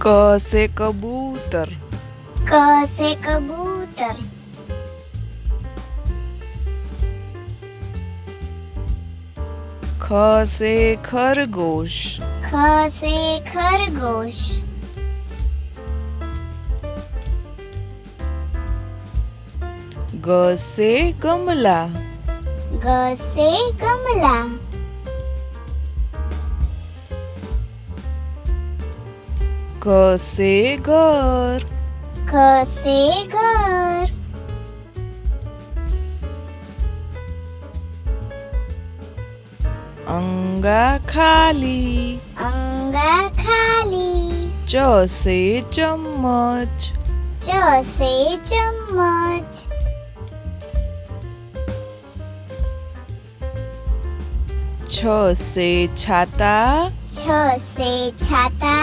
क से कबूतर। क से कबूतर। ख से खरगोश। ख से खरगोश। ग से गमला। ग से गमला। घ से घर। घ से घर। अंगा खाली। अंगा खाली। च से चम्मच। च से चम्मच। छ से छाता। छ से छाता।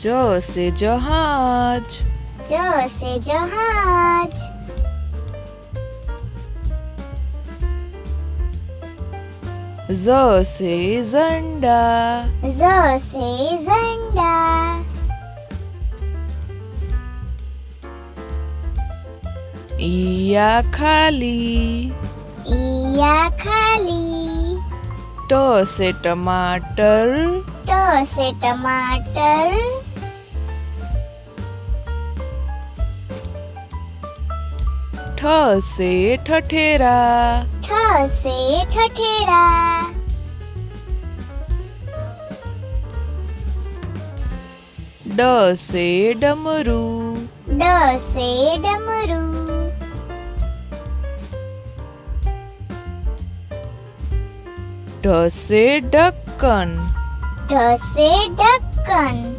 ज से जहाज। ज से जहाज। ज से झंडा। ज से झंडा। इया खाली। इया खाली। ट से टमाटर। ट से टमाटर। ठ से ठठेरा। ठ से ठठेरा। ड से डमरू। ड से डमरू। ढ से ढक्कन। ढ से ढक्कन।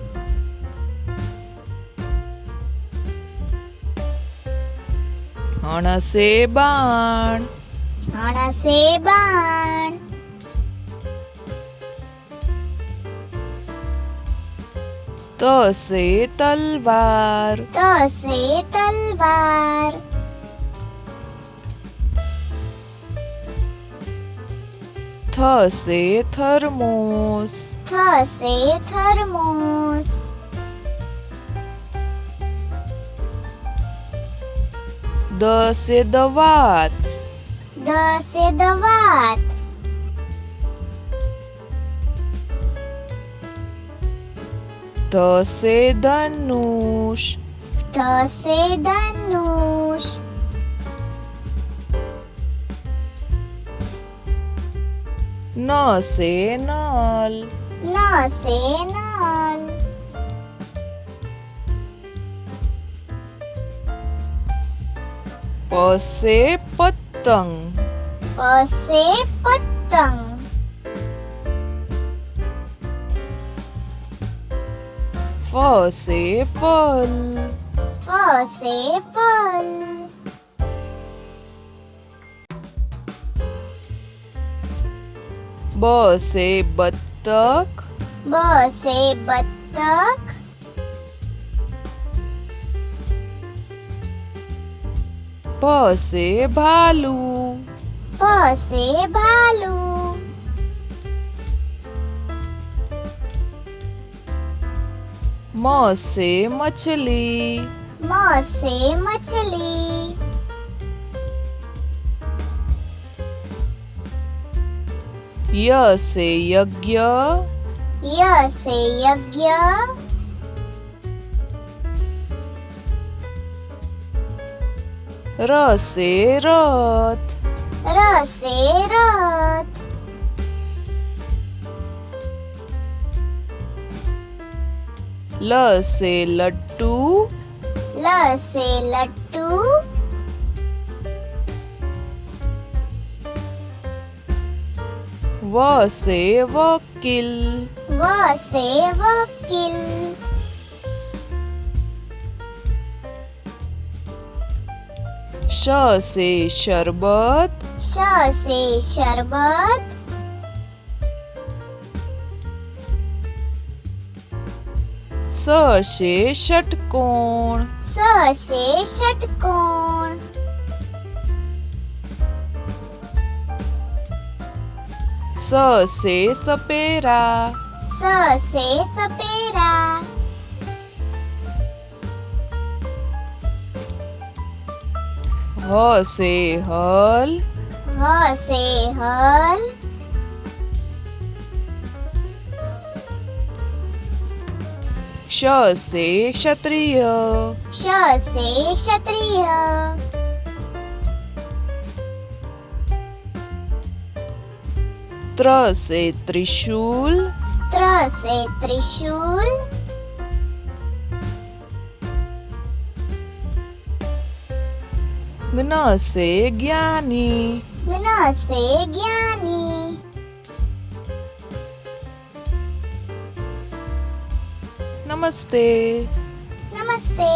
हण से बाण। हण से बाण। त से तलवार। त से तलवार। थ से थर्मोस। थ से थर्मोस। द से दवात। द से दवात। ध से धनुष। ध से धनुष। न से नल। न से नल। प से पतंग। प से पतंग। फ से फल। फ से फल। ब से बत्तख। ब से बत्तख। भ से भालू। भ से भालू। म से मछली। म से मछली। य से यज्ञ। य से यज्ञ। र से रथ। र से रथ। ल से लट्टू। ल से लट्टू। व से वकील। व से वकील। श से शरबत। श से शरबत। स से षटकोण। स से षटकोण। स स से सपेरा स से सपेरा ह से हल ह से हल क्ष से क्षत्रिय श से क्षत्रिय त्र से त्रिशूल त्र से त्रिशूल ज्ञ से ज्ञानी ज्ञ से ज्ञानी नमस्ते नमस्ते।